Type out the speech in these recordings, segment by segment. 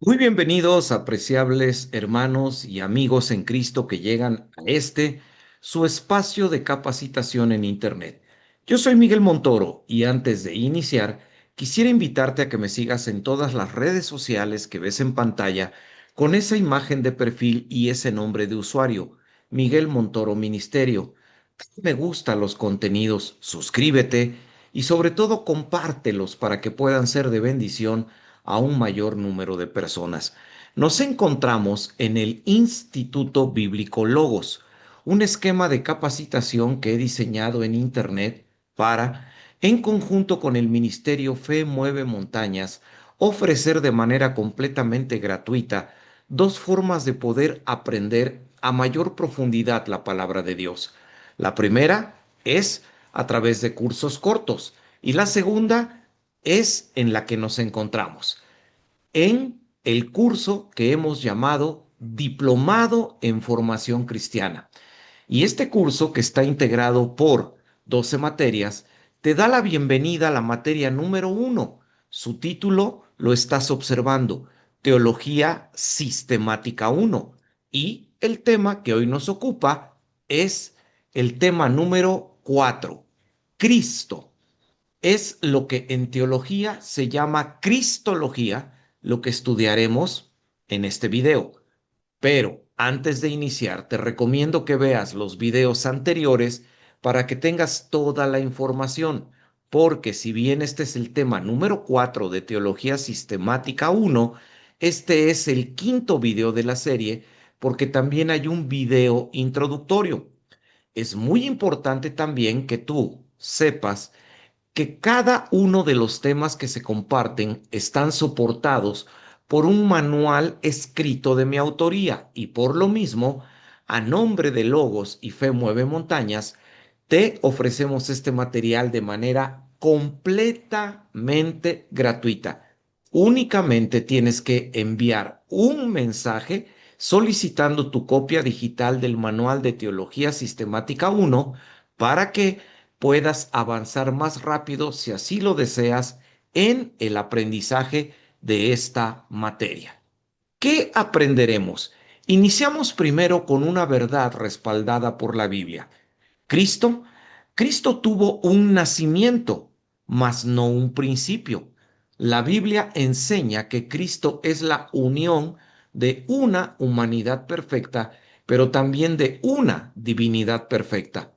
Muy bienvenidos, apreciables hermanos y amigos en Cristo que llegan a su espacio de capacitación en Internet. Yo soy Miguel Montoro y antes de iniciar, quisiera invitarte a que me sigas en todas las redes sociales que ves en pantalla con esa imagen de perfil y ese nombre de usuario, Miguel Montoro Ministerio. Me gustan los contenidos, suscríbete y sobre todo compártelos para que puedan ser de bendición a un mayor número de personas. Nos encontramos en el Instituto Bíblico Logos, un esquema de capacitación que he diseñado en Internet para, en conjunto con el Ministerio Fe Mueve Montañas, ofrecer de manera completamente gratuita dos formas de poder aprender a mayor profundidad la palabra de Dios. La primera es a través de cursos cortos y la segunda es en la que nos encontramos, en el curso que hemos llamado Diplomado en Formación Cristiana. Y este curso, que está integrado por 12 materias, te da la bienvenida a la materia número uno. Su título lo estás observando, Teología Sistemática uno. Y el tema que hoy nos ocupa es el tema número 4, Cristo. Es lo que en teología se llama Cristología, lo que estudiaremos en este video. Pero antes de iniciar, te recomiendo que veas los videos anteriores para que tengas toda la información, porque si bien este es el tema número 4 de Teología Sistemática uno, este es el quinto video de la serie, porque también hay un video introductorio. Es muy importante también que tú sepas que cada uno de los temas que se comparten están soportados por un manual escrito de mi autoría y por lo mismo, a nombre de Logos y Fe Mueve Montañas, te ofrecemos este material de manera completamente gratuita. Únicamente tienes que enviar un mensaje solicitando tu copia digital del Manual de Teología Sistemática uno para que puedas avanzar más rápido, si así lo deseas, en el aprendizaje de esta materia. ¿Qué aprenderemos? Iniciamos primero con una verdad respaldada por la Biblia. Cristo, Cristo tuvo un nacimiento, mas no un principio. La Biblia enseña que Cristo es la unión de una humanidad perfecta, pero también de una divinidad perfecta.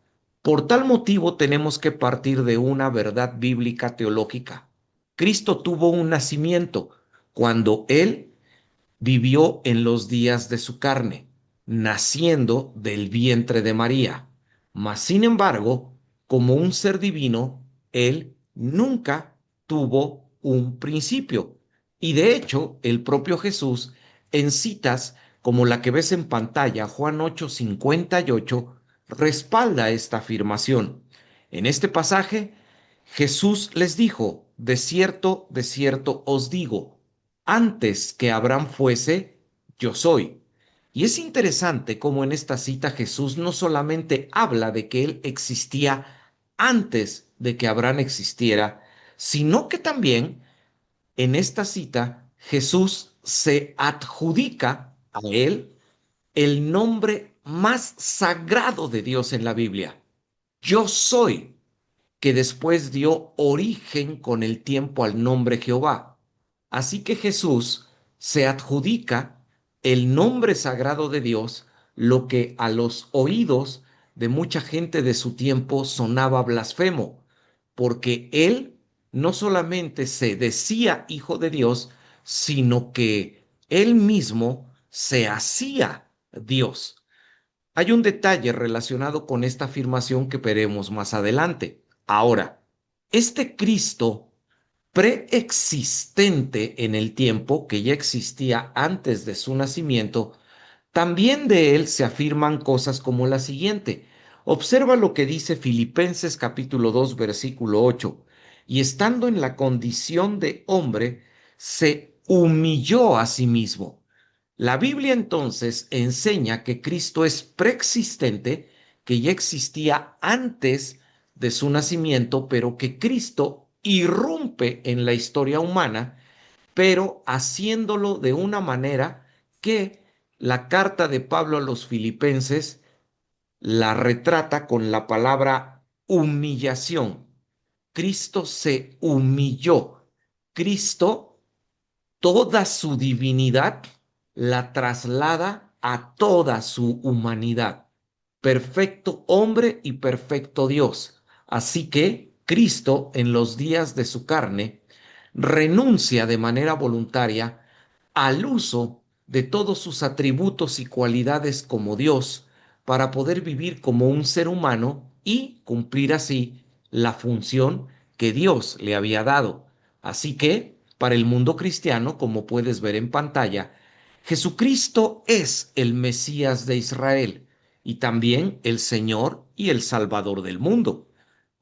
Por tal motivo tenemos que partir de una verdad bíblica teológica. Cristo tuvo un nacimiento cuando Él vivió en los días de su carne, naciendo del vientre de María. Mas, sin embargo, como un ser divino, él nunca tuvo un principio. Y de hecho, el propio Jesús, en citas como la que ves en pantalla, Juan 8:58, respalda esta afirmación. En este pasaje, Jesús les dijo, de cierto os digo, antes que Abraham fuese, yo soy. Y es interesante cómo en esta cita Jesús no solamente habla de que él existía antes de que Abraham existiera, sino que también en esta cita Jesús se adjudica a él el nombre más sagrado de Dios en la Biblia. Yo soy, que después dio origen con el tiempo al nombre Jehová. Así que Jesús se adjudica el nombre sagrado de Dios, lo que a los oídos de mucha gente de su tiempo sonaba blasfemo, porque él no solamente se decía hijo de Dios, sino que él mismo se hacía Dios. Hay un detalle relacionado con esta afirmación que veremos más adelante. Ahora, este Cristo preexistente en el tiempo, que ya existía antes de su nacimiento, también de él se afirman cosas como la siguiente. Observa lo que dice Filipenses capítulo 2 versículo 8. Y estando en la condición de hombre, se humilló a sí mismo. La Biblia entonces enseña que Cristo es preexistente, que ya existía antes de su nacimiento, pero que Cristo irrumpe en la historia humana pero haciéndolo de una manera que la carta de Pablo a los Filipenses la retrata con la palabra humillación. Cristo se humilló. Cristo, toda su divinidad, la traslada a toda su humanidad. Perfecto hombre y perfecto Dios. Así que Cristo, en los días de su carne, renuncia de manera voluntaria al uso de todos sus atributos y cualidades como Dios para poder vivir como un ser humano y cumplir así la función que Dios le había dado. Así que, para el mundo cristiano, como puedes ver en pantalla, Jesucristo es el Mesías de Israel y también el Señor y el Salvador del mundo.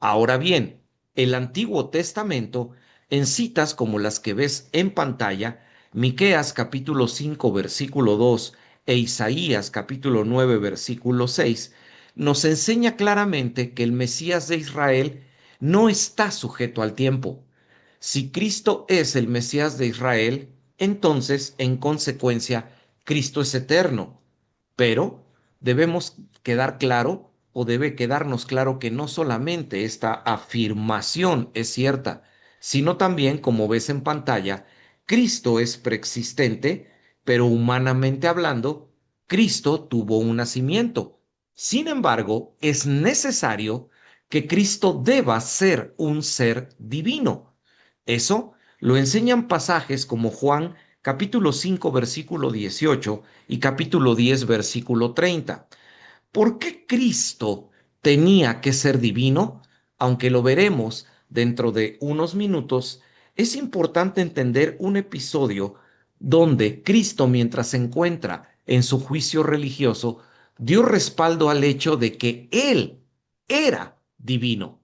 Ahora bien, el Antiguo Testamento, en citas como las que ves en pantalla, Miqueas capítulo 5 versículo 2 e Isaías capítulo 9 versículo 6, nos enseña claramente que el Mesías de Israel no está sujeto al tiempo. Si Cristo es el Mesías de Israel, entonces, en consecuencia, Cristo es eterno. Pero debemos quedar claro o debe quedarnos claro que no solamente esta afirmación es cierta, sino también, como ves en pantalla, Cristo es preexistente, pero humanamente hablando, Cristo tuvo un nacimiento. Sin embargo, es necesario que Cristo deba ser un ser divino. Eso lo enseñan pasajes como Juan capítulo 5 versículo 18 y capítulo 10 versículo 30. ¿Por qué Cristo tenía que ser divino? Aunque lo veremos dentro de unos minutos, es importante entender un episodio donde Cristo, mientras se encuentra en su juicio religioso, dio respaldo al hecho de que Él era divino.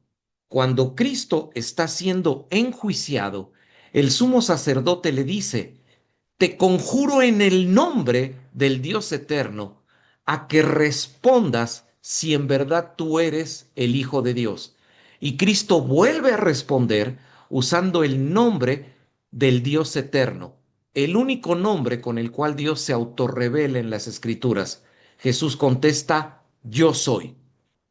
Cuando Cristo está siendo enjuiciado, el sumo sacerdote le dice: te conjuro en el nombre del Dios eterno a que respondas si en verdad tú eres el Hijo de Dios. Y Cristo vuelve a responder usando el nombre del Dios eterno, el único nombre con el cual Dios se autorrevela en las Escrituras. Jesús contesta: yo soy.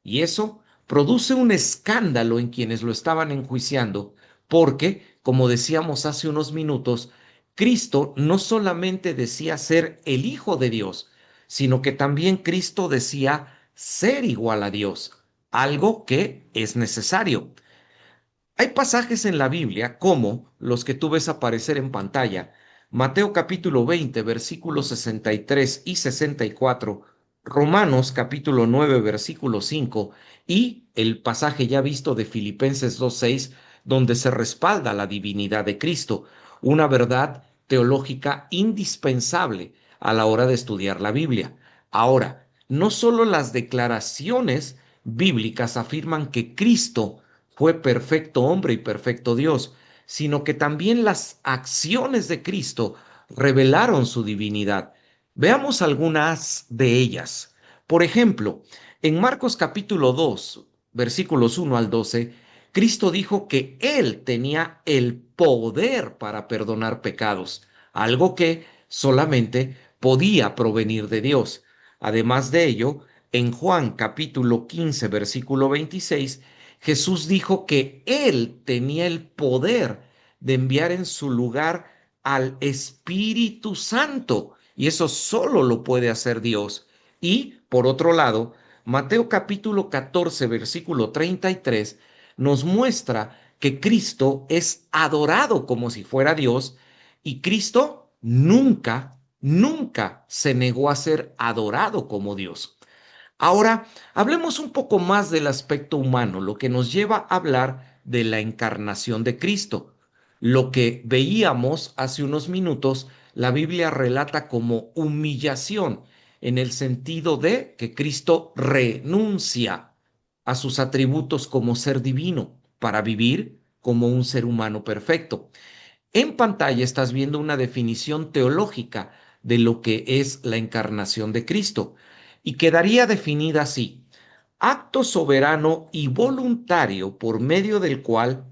Y eso produce un escándalo en quienes lo estaban enjuiciando, porque, como decíamos hace unos minutos, Cristo no solamente decía ser el Hijo de Dios, sino que también Cristo decía ser igual a Dios, algo que es necesario. Hay pasajes en la Biblia, como los que tú ves aparecer en pantalla, Mateo capítulo 20, versículos 63 y 64, Romanos capítulo 9, versículo 5, y el pasaje ya visto de Filipenses 2:6, donde se respalda la divinidad de Cristo, una verdad teológica indispensable a la hora de estudiar la Biblia. Ahora, no solo las declaraciones bíblicas afirman que Cristo fue perfecto hombre y perfecto Dios, sino que también las acciones de Cristo revelaron su divinidad. Veamos algunas de ellas. Por ejemplo, en Marcos capítulo 2, versículos 1 al 12, Cristo dijo que Él tenía el poder para perdonar pecados, algo que solamente podía provenir de Dios. Además de ello, en Juan capítulo 15, versículo 26, Jesús dijo que Él tenía el poder de enviar en su lugar al Espíritu Santo, y eso solo lo puede hacer Dios. Y, por otro lado, Mateo capítulo 14, versículo 33, nos muestra que Cristo es adorado como si fuera Dios, y Cristo nunca se negó a ser adorado como Dios. Ahora, hablemos un poco más del aspecto humano, lo que nos lleva a hablar de la encarnación de Cristo. Lo que veíamos hace unos minutos, la Biblia relata como humillación, en el sentido de que Cristo renuncia a sus atributos como ser divino para vivir como un ser humano perfecto. En pantalla estás viendo una definición teológica de lo que es la encarnación de Cristo y quedaría definida así: acto soberano y voluntario por medio del cual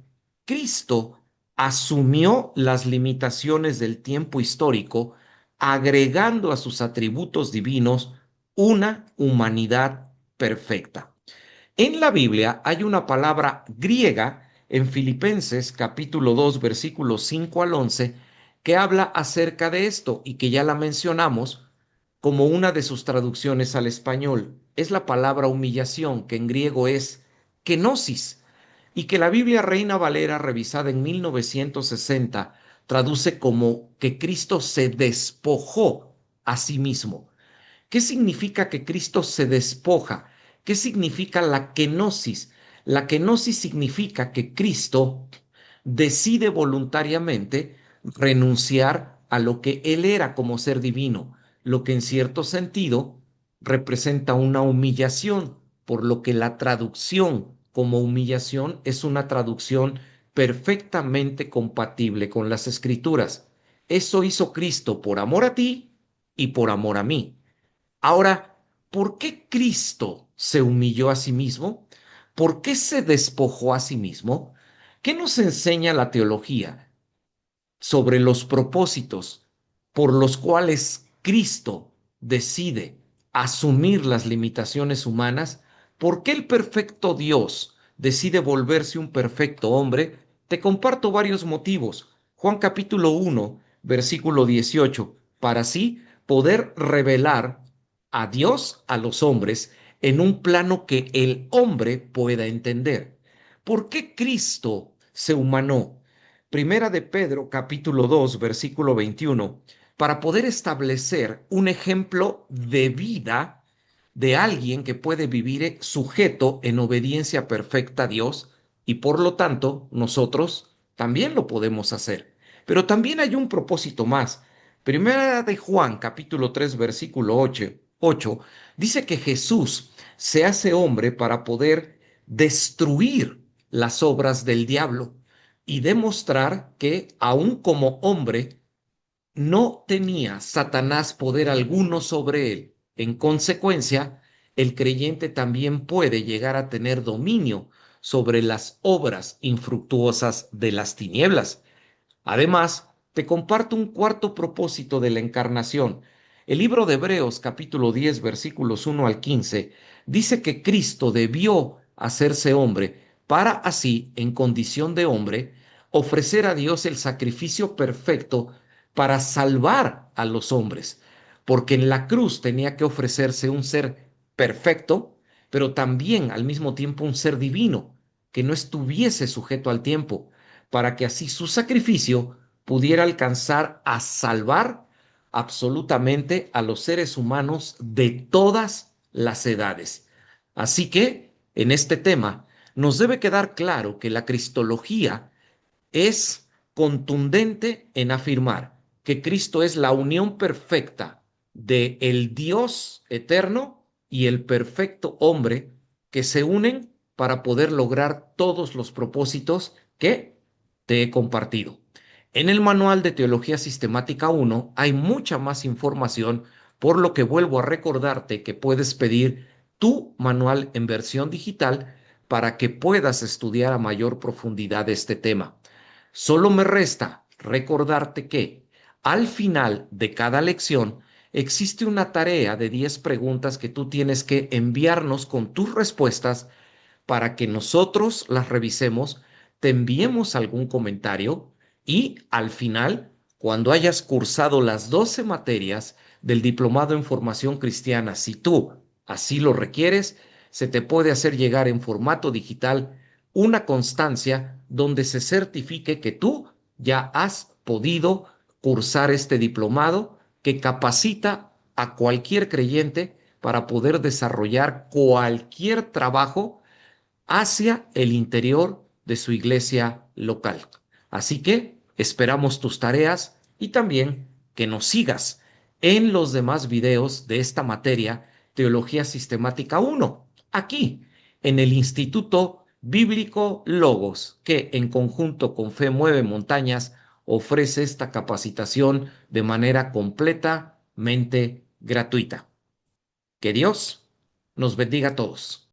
Cristo asumió las limitaciones del tiempo histórico, agregando a sus atributos divinos una humanidad perfecta. En la Biblia hay una palabra griega en Filipenses capítulo 2 versículos 5 al 11 que habla acerca de esto y que ya la mencionamos como una de sus traducciones al español. Es la palabra humillación, que en griego es kenosis, y que la Biblia Reina Valera, revisada en 1960, traduce como que Cristo se despojó a sí mismo. ¿Qué significa que Cristo se despoja? ¿Qué significa la kenosis? La kenosis significa que Cristo decide voluntariamente renunciar a lo que él era como ser divino, lo que en cierto sentido representa una humillación, por lo que la traducción como humillación es una traducción perfectamente compatible con las escrituras. Eso hizo Cristo por amor a ti y por amor a mí. Ahora, ¿por qué Cristo se humilló a sí mismo? ¿Por qué se despojó a sí mismo? ¿Qué nos enseña la teología sobre los propósitos por los cuales Cristo decide asumir las limitaciones humanas? ¿Por qué el perfecto Dios decide volverse un perfecto hombre? Te comparto varios motivos. Juan capítulo 1, versículo 18, para así poder revelar a Dios a los hombres en un plano que el hombre pueda entender. ¿Por qué Cristo se humanó? Primera de Pedro, capítulo 2, versículo 21, para poder establecer un ejemplo de vida de alguien que puede vivir sujeto en obediencia perfecta a Dios y por lo tanto nosotros también lo podemos hacer. Pero también hay un propósito más. Primera de Juan, capítulo 3, versículo 8, dice que Jesús se hace hombre para poder destruir las obras del diablo y demostrar que aun como hombre no tenía Satanás poder alguno sobre él. En consecuencia, el creyente también puede llegar a tener dominio sobre las obras infructuosas de las tinieblas. Además, te comparto un cuarto propósito de la encarnación. El libro de Hebreos capítulo 10 versículos 1 al 15 dice que Cristo debió hacerse hombre para así, en condición de hombre, ofrecer a Dios el sacrificio perfecto para salvar a los hombres, porque en la cruz tenía que ofrecerse un ser perfecto, pero también al mismo tiempo un ser divino, que no estuviese sujeto al tiempo para que así su sacrificio pudiera alcanzar a salvar absolutamente a los seres humanos de todas las edades. Así que, en este tema, nos debe quedar claro que la cristología es contundente en afirmar que Cristo es la unión perfecta de el Dios eterno y el perfecto hombre que se unen para poder lograr todos los propósitos que te he compartido. En el Manual de Teología Sistemática 1 hay mucha más información, por lo que vuelvo a recordarte que puedes pedir tu manual en versión digital para que puedas estudiar a mayor profundidad este tema. Solo me resta recordarte que al final de cada lección existe una tarea de 10 preguntas que tú tienes que enviarnos con tus respuestas para que nosotros las revisemos, te enviemos algún comentario y al final, cuando hayas cursado las 12 materias del Diplomado en Formación Cristiana, si tú así lo requieres, se te puede hacer llegar en formato digital una constancia donde se certifique que tú ya has podido cursar este diplomado que capacita a cualquier creyente para poder desarrollar cualquier trabajo hacia el interior de su iglesia local. Así que esperamos tus tareas y también que nos sigas en los demás videos de esta materia, Teología Sistemática 1, aquí en el Instituto Bíblico Logos, que en conjunto con Fe Mueve Montañas ofrece esta capacitación de manera completamente gratuita. Que Dios nos bendiga a todos.